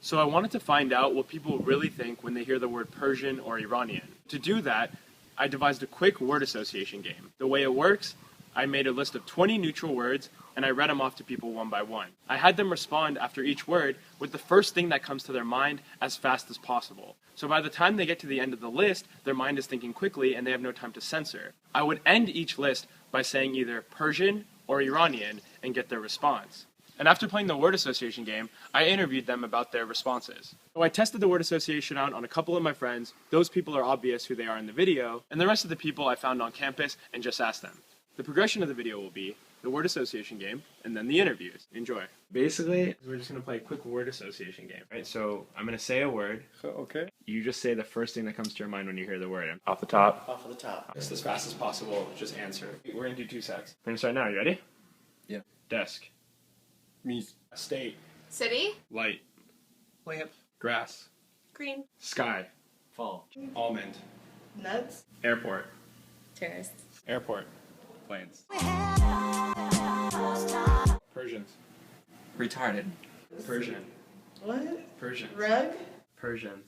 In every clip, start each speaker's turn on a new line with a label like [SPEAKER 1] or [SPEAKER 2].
[SPEAKER 1] So I wanted to find out what people really think when they hear the word Persian or Iranian. To do that, I devised a quick word association game. The way it works, I made a list of 20 neutral words and I read them off to people one by one. I had them respond after each word with the first thing that comes to their mind as fast as possible. So by the time they get to the end of the list, their mind is thinking quickly and they have no time to censor. I would end each list by saying either Persian or Iranian and get their response. And after playing the word association game, I interviewed them about their responses. So I tested the word association out on a couple of my friends. Those people are obvious who they are in the video, and the rest of the people I found on campus and just asked them. The progression of the video will be the word association game and then the interviews. Enjoy. Basically, we're just going to play a quick word association game. Right? So I'm going to say a word.
[SPEAKER 2] Okay.
[SPEAKER 1] You just say the first thing that comes to your mind when you hear the word. Off the top.
[SPEAKER 3] Off of the top.
[SPEAKER 1] Just as fast as possible, just answer. We're going to do 2 sets. We're going to start now. You ready?
[SPEAKER 2] Yeah.
[SPEAKER 1] Desk.
[SPEAKER 2] Me.
[SPEAKER 1] State.
[SPEAKER 4] City.
[SPEAKER 1] Light.
[SPEAKER 2] Lamp.
[SPEAKER 1] Grass.
[SPEAKER 4] Green.
[SPEAKER 1] Sky.
[SPEAKER 3] Fall.
[SPEAKER 1] Almond.
[SPEAKER 4] Nuts.
[SPEAKER 1] Airport.
[SPEAKER 4] Terrace.
[SPEAKER 1] Airport.
[SPEAKER 2] Planes.
[SPEAKER 1] Persians.
[SPEAKER 3] Retarded.
[SPEAKER 1] Persian.
[SPEAKER 4] What?
[SPEAKER 1] Persians.
[SPEAKER 4] Rug.
[SPEAKER 1] Persians.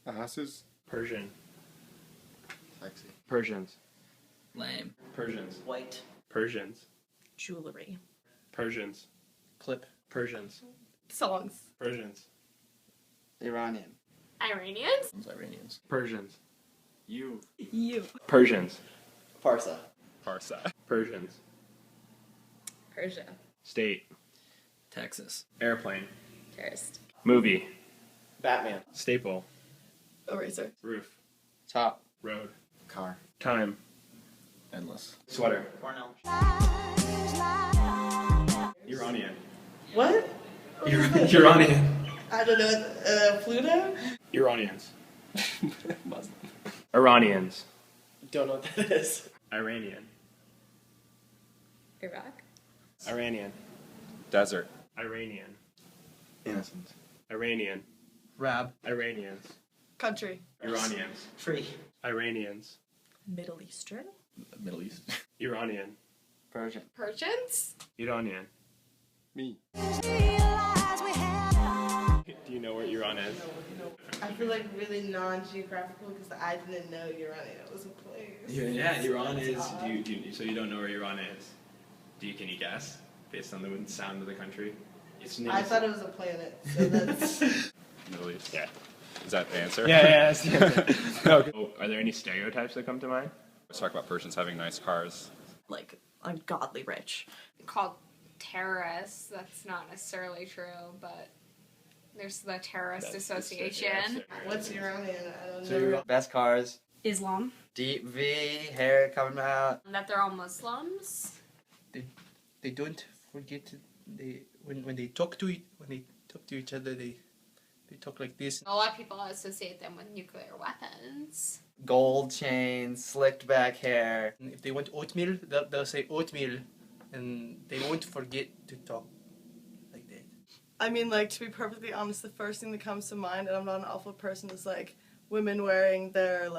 [SPEAKER 2] Asses.
[SPEAKER 1] Persian.
[SPEAKER 3] Sexy.
[SPEAKER 1] Persians.
[SPEAKER 3] Lame.
[SPEAKER 1] Persians.
[SPEAKER 3] White.
[SPEAKER 1] Persians.
[SPEAKER 4] Jewelry.
[SPEAKER 1] Persians.
[SPEAKER 3] Clip.
[SPEAKER 1] Persians.
[SPEAKER 4] Songs.
[SPEAKER 1] Persians.
[SPEAKER 3] Iranian.
[SPEAKER 4] Iranians.
[SPEAKER 3] Iranians.
[SPEAKER 1] Persians.
[SPEAKER 3] You.
[SPEAKER 4] You.
[SPEAKER 1] Persians.
[SPEAKER 3] Parsee.
[SPEAKER 2] Parsee.
[SPEAKER 1] Persians.
[SPEAKER 4] Persia.
[SPEAKER 1] State.
[SPEAKER 3] Texas.
[SPEAKER 1] Airplane.
[SPEAKER 4] Terrorist.
[SPEAKER 1] Movie.
[SPEAKER 3] Batman.
[SPEAKER 1] Staple.
[SPEAKER 4] Eraser.
[SPEAKER 1] Roof.
[SPEAKER 3] Top.
[SPEAKER 1] Road.
[SPEAKER 3] Car.
[SPEAKER 1] Time.
[SPEAKER 3] Endless.
[SPEAKER 1] Sweater.
[SPEAKER 3] Cornell.
[SPEAKER 1] Iranian.
[SPEAKER 4] What?
[SPEAKER 1] Iranian.
[SPEAKER 4] I don't know. Pluto?
[SPEAKER 1] Iranians. Iranians.
[SPEAKER 3] Don't know what that is.
[SPEAKER 1] Iranian.
[SPEAKER 4] Iraq.
[SPEAKER 1] Iranian.
[SPEAKER 2] Desert.
[SPEAKER 1] Iranian.
[SPEAKER 3] Innocent.
[SPEAKER 1] Iranian.
[SPEAKER 3] Rab.
[SPEAKER 1] Iranians.
[SPEAKER 4] Country.
[SPEAKER 1] Iranians.
[SPEAKER 3] Tree.
[SPEAKER 1] Iranians.
[SPEAKER 4] Middle Eastern.
[SPEAKER 3] Middle East.
[SPEAKER 1] Iranian.
[SPEAKER 3] Persian.
[SPEAKER 4] Persians.
[SPEAKER 1] Iranian.
[SPEAKER 2] Me.
[SPEAKER 1] Do you know where Iran is?
[SPEAKER 5] I feel like really non-geographical because I didn't know Iran was a place.
[SPEAKER 1] Yeah, Iran is. So you don't know where Iran is? Can you guess based on the sound of the country?
[SPEAKER 5] I thought it was a planet, so that's...
[SPEAKER 2] Middle East.
[SPEAKER 1] Yeah.
[SPEAKER 2] Is that the answer?
[SPEAKER 1] Yeah, that's the answer. Okay. Are there any stereotypes that come to mind?
[SPEAKER 2] Let's talk about Persians having nice cars.
[SPEAKER 4] Like, ungodly rich.
[SPEAKER 6] Called terrorists. That's not necessarily true, but there's the terrorist association.
[SPEAKER 5] What's Iranian? I don't
[SPEAKER 1] So
[SPEAKER 5] know.
[SPEAKER 3] Best cars.
[SPEAKER 4] Islam.
[SPEAKER 3] Deep V. Hair coming out.
[SPEAKER 6] That they're all Muslims.
[SPEAKER 7] They don't forget when they talk to each other they talk like this.
[SPEAKER 6] A lot of people associate them with nuclear weapons.
[SPEAKER 3] Gold chains, slicked back hair.
[SPEAKER 7] And if they want oatmeal, they'll say oatmeal, and they won't forget to talk like that.
[SPEAKER 5] I mean, like, to be perfectly honest, the first thing that comes to mind, and I'm not an awful person, is, like, women wearing their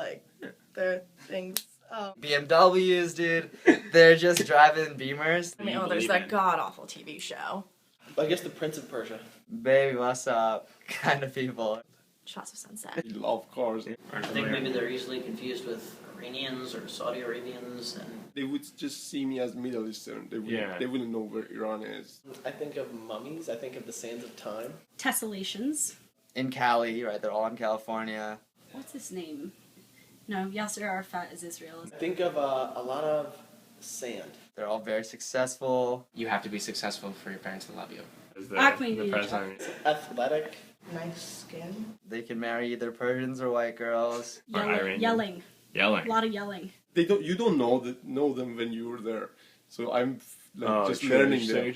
[SPEAKER 5] things.
[SPEAKER 3] BMWs, dude. They're just driving Beamers.
[SPEAKER 4] I mean, there's that god-awful TV show.
[SPEAKER 3] I guess the Prince of Persia. Baby, what's up? Kind of people.
[SPEAKER 4] Shots of Sunset.
[SPEAKER 2] I love cars.
[SPEAKER 8] I think maybe they're easily confused with Iranians or Saudi Arabians, and
[SPEAKER 2] They would just see me as Middle Eastern. They wouldn't know where Iran is.
[SPEAKER 3] I think of mummies. I think of the sands of time.
[SPEAKER 9] Tessellations.
[SPEAKER 3] In Cali, right? They're all in California.
[SPEAKER 9] What's his name? No, Yasser Arafat is Israel.
[SPEAKER 3] Think of a lot of sand. They're all very successful.
[SPEAKER 10] You have to be successful for your parents to love you.
[SPEAKER 9] The
[SPEAKER 1] president.
[SPEAKER 3] Athletic.
[SPEAKER 5] Nice skin.
[SPEAKER 3] They can marry either Persians or white girls.
[SPEAKER 9] Yelling. A lot of yelling.
[SPEAKER 2] You don't know them when you're there. So I'm just learning them.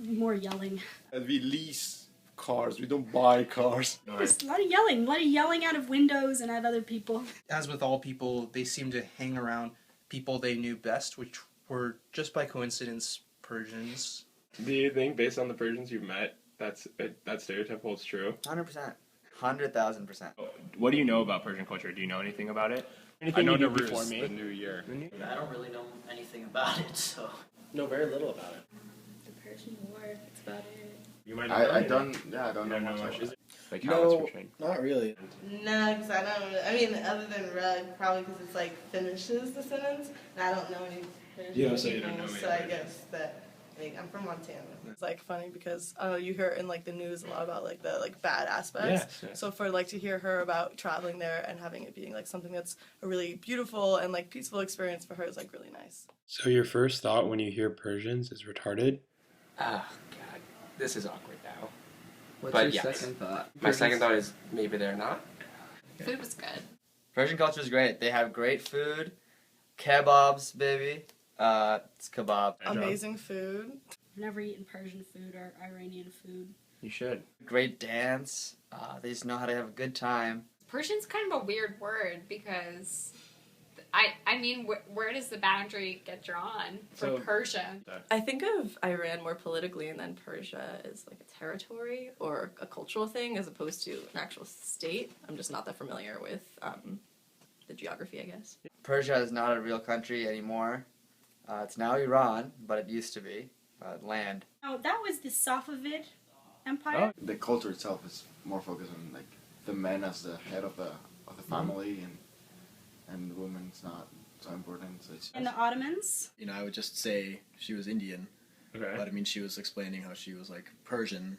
[SPEAKER 9] More yelling.
[SPEAKER 2] And we lease cars. We don't buy cars.
[SPEAKER 9] Just a lot of yelling out of windows and at other people.
[SPEAKER 7] As with all people, they seem to hang around people they knew best, which were just by coincidence Persians.
[SPEAKER 1] Do you think, based on the Persians you've met, that stereotype holds true?
[SPEAKER 3] 100%. 100,000%.
[SPEAKER 1] What do you know about Persian culture? Do you know anything about it?
[SPEAKER 2] I know Nowruz, the New Year.
[SPEAKER 8] I don't really know anything about it, so...
[SPEAKER 3] Know very little about it.
[SPEAKER 9] The Persian War, that's about it.
[SPEAKER 1] You might not know
[SPEAKER 11] I
[SPEAKER 1] anything.
[SPEAKER 11] don't. Yeah, I don't
[SPEAKER 1] You
[SPEAKER 11] know
[SPEAKER 1] don't know
[SPEAKER 11] much.
[SPEAKER 1] much. Is it? Like how
[SPEAKER 7] No,
[SPEAKER 1] it's portrayed.
[SPEAKER 7] not really.
[SPEAKER 5] No, because I don't. I mean, other than rug, probably because it's like finishes the sentence, and I don't know any Persian
[SPEAKER 1] Yeah, so you don't
[SPEAKER 5] people,
[SPEAKER 1] know any
[SPEAKER 5] so I
[SPEAKER 1] Persian.
[SPEAKER 5] guess that. Like, I'm from Montana. It's like funny because I don't know, you hear in like the news a lot about like the like bad aspects.
[SPEAKER 1] Yes.
[SPEAKER 5] So for like to hear her about traveling there and having it being like something that's a really beautiful and like peaceful experience for her is like really nice.
[SPEAKER 1] So your first thought when you hear Persians is retarded?
[SPEAKER 10] Oh, God. This is awkward now.
[SPEAKER 3] What's
[SPEAKER 10] But
[SPEAKER 3] your
[SPEAKER 10] yes.
[SPEAKER 3] second thought?
[SPEAKER 10] My second thought is maybe they're not.
[SPEAKER 6] Food was good.
[SPEAKER 3] Persian culture is great. They have great food, kebabs, baby. It's kebab.
[SPEAKER 5] Amazing food.
[SPEAKER 9] I've never eaten Persian food or Iranian food.
[SPEAKER 1] You should.
[SPEAKER 3] Great dance. They just know how to have a good time.
[SPEAKER 6] Persian's kind of a weird word because, I mean, where does the boundary get drawn for
[SPEAKER 1] So-
[SPEAKER 6] Persia?
[SPEAKER 4] I think of Iran more politically, and then Persia is like a territory or a cultural thing as opposed to an actual state. I'm just not that familiar with the geography, I guess.
[SPEAKER 3] Persia is not a real country anymore. It's now Iran, but it used to be land.
[SPEAKER 9] Oh, that was the Safavid Empire.
[SPEAKER 11] The culture itself is more focused on like the men as the head of the family, and the woman's not so important. So it's
[SPEAKER 9] And the Ottomans.
[SPEAKER 12] You know, I would just say she was Indian,
[SPEAKER 1] Okay.
[SPEAKER 12] but I mean, she was explaining how she was like Persian,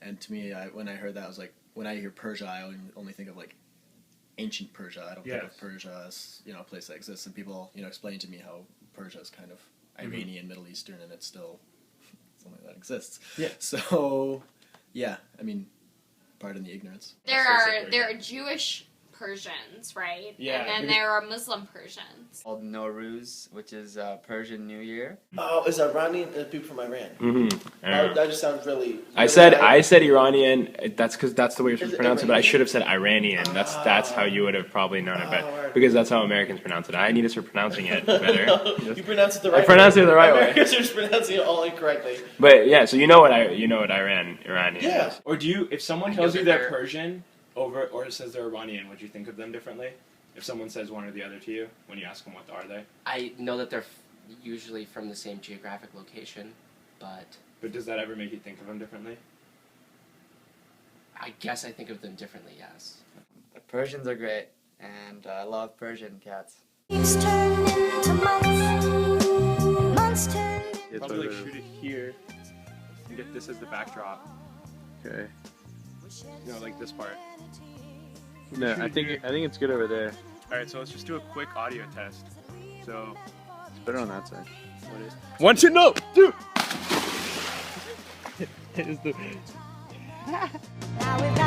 [SPEAKER 12] and to me, when I heard that, I was like, when I hear Persia, I only think of like ancient Persia. I don't think of Persia as, you know, a place that exists. And people, you know, explain to me how Persia is kind of Iranian, Middle Eastern, and it's still something that exists.
[SPEAKER 1] Yeah.
[SPEAKER 12] So, yeah, I mean, pardon the ignorance.
[SPEAKER 6] There are Jewish Persians, right?
[SPEAKER 1] Yeah,
[SPEAKER 6] And then
[SPEAKER 1] because-
[SPEAKER 6] there are Muslim Persians.
[SPEAKER 3] Called Nowruz, which is Persian New Year.
[SPEAKER 13] Oh, is Iranian people from Iran?
[SPEAKER 1] Mm-hmm.
[SPEAKER 13] That just sounds really.
[SPEAKER 1] I said Iranian. That's because that's the way you're supposed to
[SPEAKER 13] Is it
[SPEAKER 1] pronounce it. But I
[SPEAKER 13] Iranian?
[SPEAKER 1] should have said Iranian. That's how you would have probably known it better
[SPEAKER 13] word.
[SPEAKER 1] because that's how Americans pronounce it. I need to start pronouncing it better.
[SPEAKER 13] You pronounce it the right way.
[SPEAKER 1] I pronounce it the right way.
[SPEAKER 13] Americans are just pronouncing it all incorrectly.
[SPEAKER 1] But yeah, so you know what Iranian
[SPEAKER 13] Yeah.
[SPEAKER 1] is. Or do you? If someone
[SPEAKER 10] I
[SPEAKER 1] tells
[SPEAKER 10] know
[SPEAKER 1] you
[SPEAKER 10] that
[SPEAKER 1] they're
[SPEAKER 10] they're-
[SPEAKER 1] Persian or says they're Iranian, would you think of them differently? If someone says one or the other to you when you ask them what are they?
[SPEAKER 10] I know that they're usually from the same geographic location, but
[SPEAKER 1] But does that ever make you think of them differently?
[SPEAKER 10] I guess I think of them differently, yes.
[SPEAKER 3] The Persians are great, and I love Persian cats.
[SPEAKER 1] Probably like shoot it here and get this as the backdrop.
[SPEAKER 14] Okay.
[SPEAKER 1] No, like this part.
[SPEAKER 14] No, I think it's good over there.
[SPEAKER 1] All right, so let's just do a quick audio test. So
[SPEAKER 14] It's better on that side.
[SPEAKER 1] what is?
[SPEAKER 14] 1, 2, no, dude. It is the.
[SPEAKER 15] Now we've got